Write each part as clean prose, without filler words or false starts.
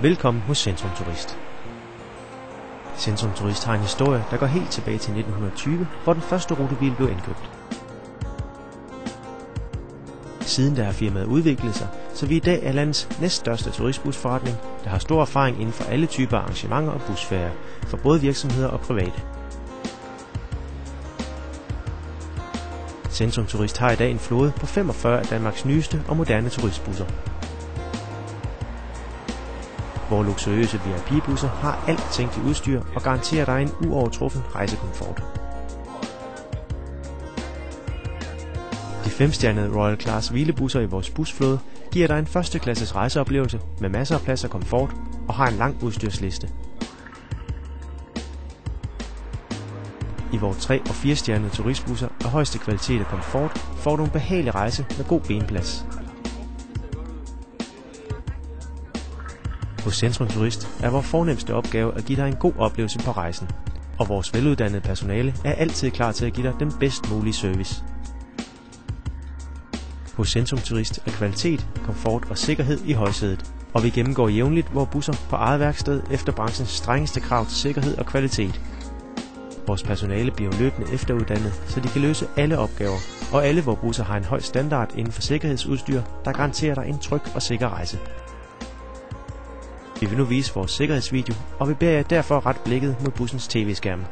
Velkommen hos Centrum Turist. Centrum Turist har en historie, der går helt tilbage til 1920, hvor den første rutebil blev indkøbt. Siden da har firmaet udviklet sig, så vi i dag er landets næststørste turistbusforretning, der har stor erfaring inden for alle typer arrangementer og busferier, for både virksomheder og private. Centrum Turist har i dag en flåde på 45 af Danmarks nyeste og moderne turistbusser. Vores luksuriøse VIP-busser har alt tænkeligt udstyr og garanterer dig en uovertruffen rejsekomfort. De 5-stjernede Royal Class hvilebusser i vores busflåde giver dig en førsteklasses rejseoplevelse med masser af plads og komfort og har en lang udstyrsliste. I vores 3- og 4-stjernede turistbusser af højeste kvalitet og komfort får du en behagelig rejse med god benplads. Hos Centrum Turist er vores fornemste opgave at give dig en god oplevelse på rejsen, og vores veluddannede personale er altid klar til at give dig den bedst mulige service. Hos Centrum Turist er kvalitet, komfort og sikkerhed i højsædet, og vi gennemgår jævnligt vores busser på eget værksted efter branchens strengeste krav til sikkerhed og kvalitet. Vores personale bliver løbende efteruddannet, så de kan løse alle opgaver, og alle vores busser har en høj standard inden for sikkerhedsudstyr, der garanterer dig en tryg og sikker rejse. Vi vil nu vise vores sikkerhedsvideo, og vi beder jer derfor ret blikket mod bussens tv-skærm.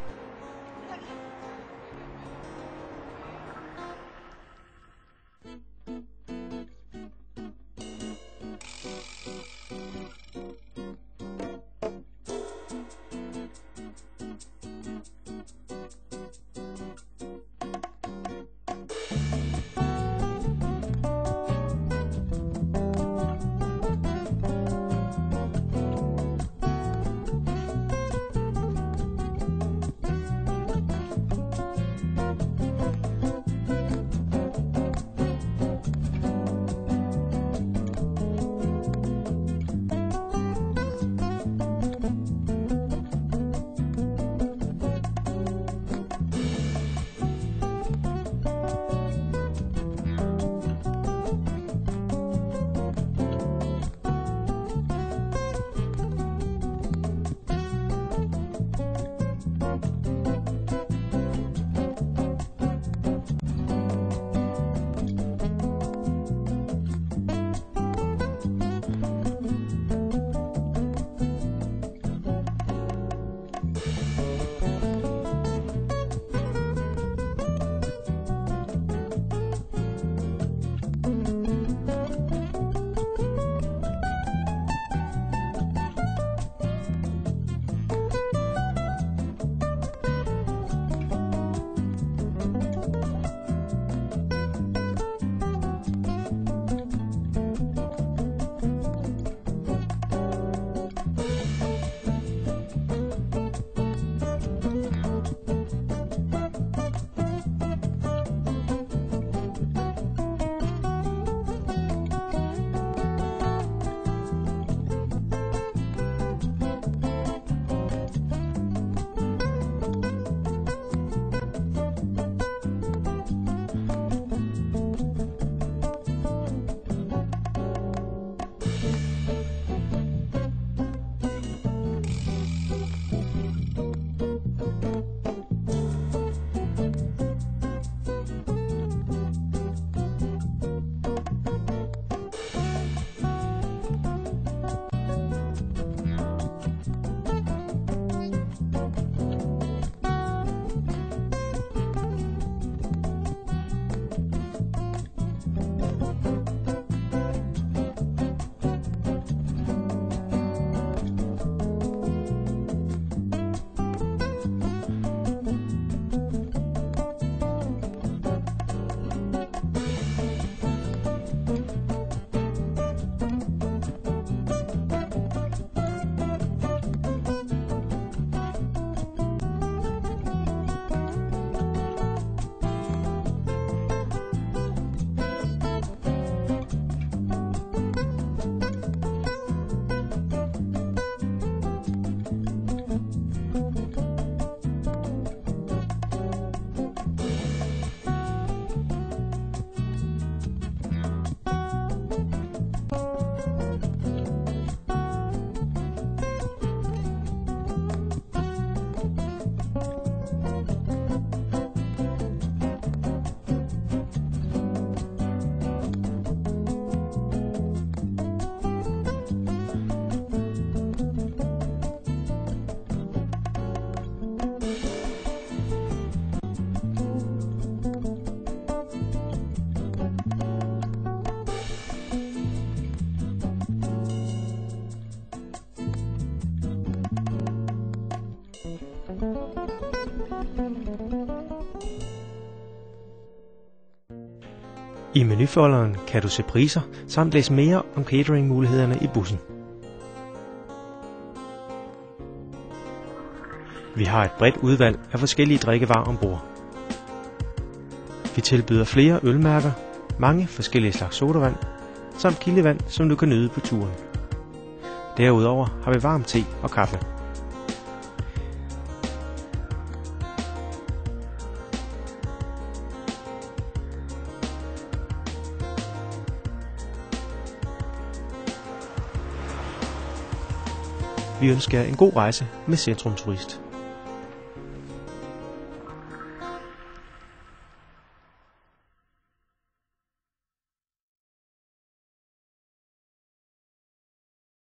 I menufolderen kan du se priser samt læse mere om cateringmulighederne i bussen. Vi har et bredt udvalg af forskellige drikkevarer ombord. Vi tilbyder flere ølmærker, mange forskellige slags sodavand, samt kildevand, som du kan nyde på turen. Derudover har vi varm te og kaffe. Vi ønsker jer en god rejse med Centrum Turist.